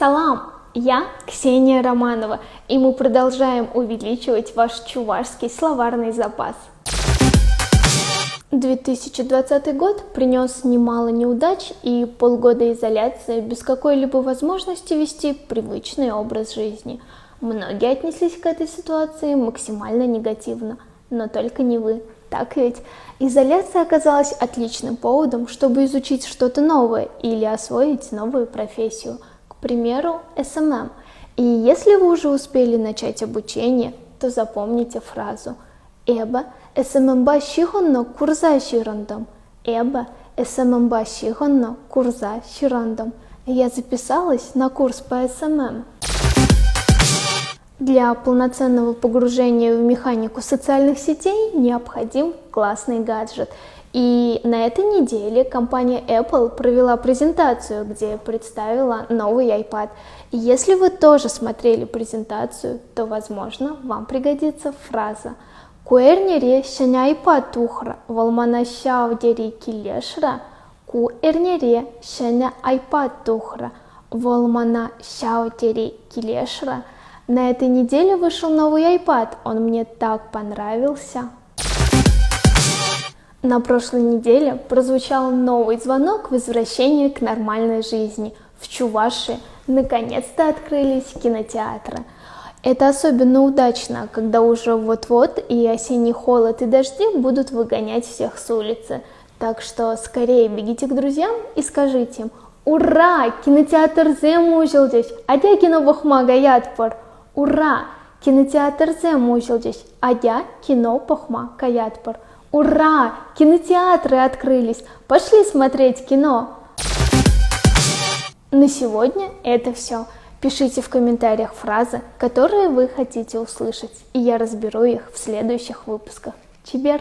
Салам! Я Ксения Романова, и мы продолжаем увеличивать ваш чувашский словарный запас. 2020 год принес немало неудач и полгода изоляции без какой-либо возможности вести привычный образ жизни. Многие отнеслись к этой ситуации максимально негативно, но только не вы. Так ведь? Изоляция оказалась отличным поводом, чтобы изучить что-то новое или освоить новую профессию, к примеру, SMM. И если вы уже успели начать обучение, то запомните фразу «Эба SMM-ба шихонно курза ширандам». «Эба SMM-ба шихонно курза ширандам». Я записалась на курс по SMM. Для полноценного погружения в механику социальных сетей необходим классный гаджет. И на этой неделе компания Apple провела презентацию, где представила новый iPad. И если вы тоже смотрели презентацию, то, возможно, вам пригодится фраза «Куэрнере шаня iPad тухра, волмана шаудери килешра, куэрнере шаня iPad тухра, волмана шаудери килешра». На этой неделе вышел новый iPad, он мне так понравился. На прошлой неделе прозвучал новый звонок возвращения к нормальной жизни. В Чувашии наконец-то открылись кинотеатры. Это особенно удачно, когда уже вот-вот и осенний холод и дожди будут выгонять всех с улицы. Так что скорее бегите к друзьям и скажите им: «Ура! Кинотеатр Зем ужылдыш, адя кино бахма гаятпар! Ура! Кинотеатр Зем ужылдыш, адя кино бахма гаятпар! Ура! Кинотеатры открылись! Пошли смотреть кино!» На сегодня это все. Пишите в комментариях фразы, которые вы хотите услышать, и я разберу их в следующих выпусках. Чибер!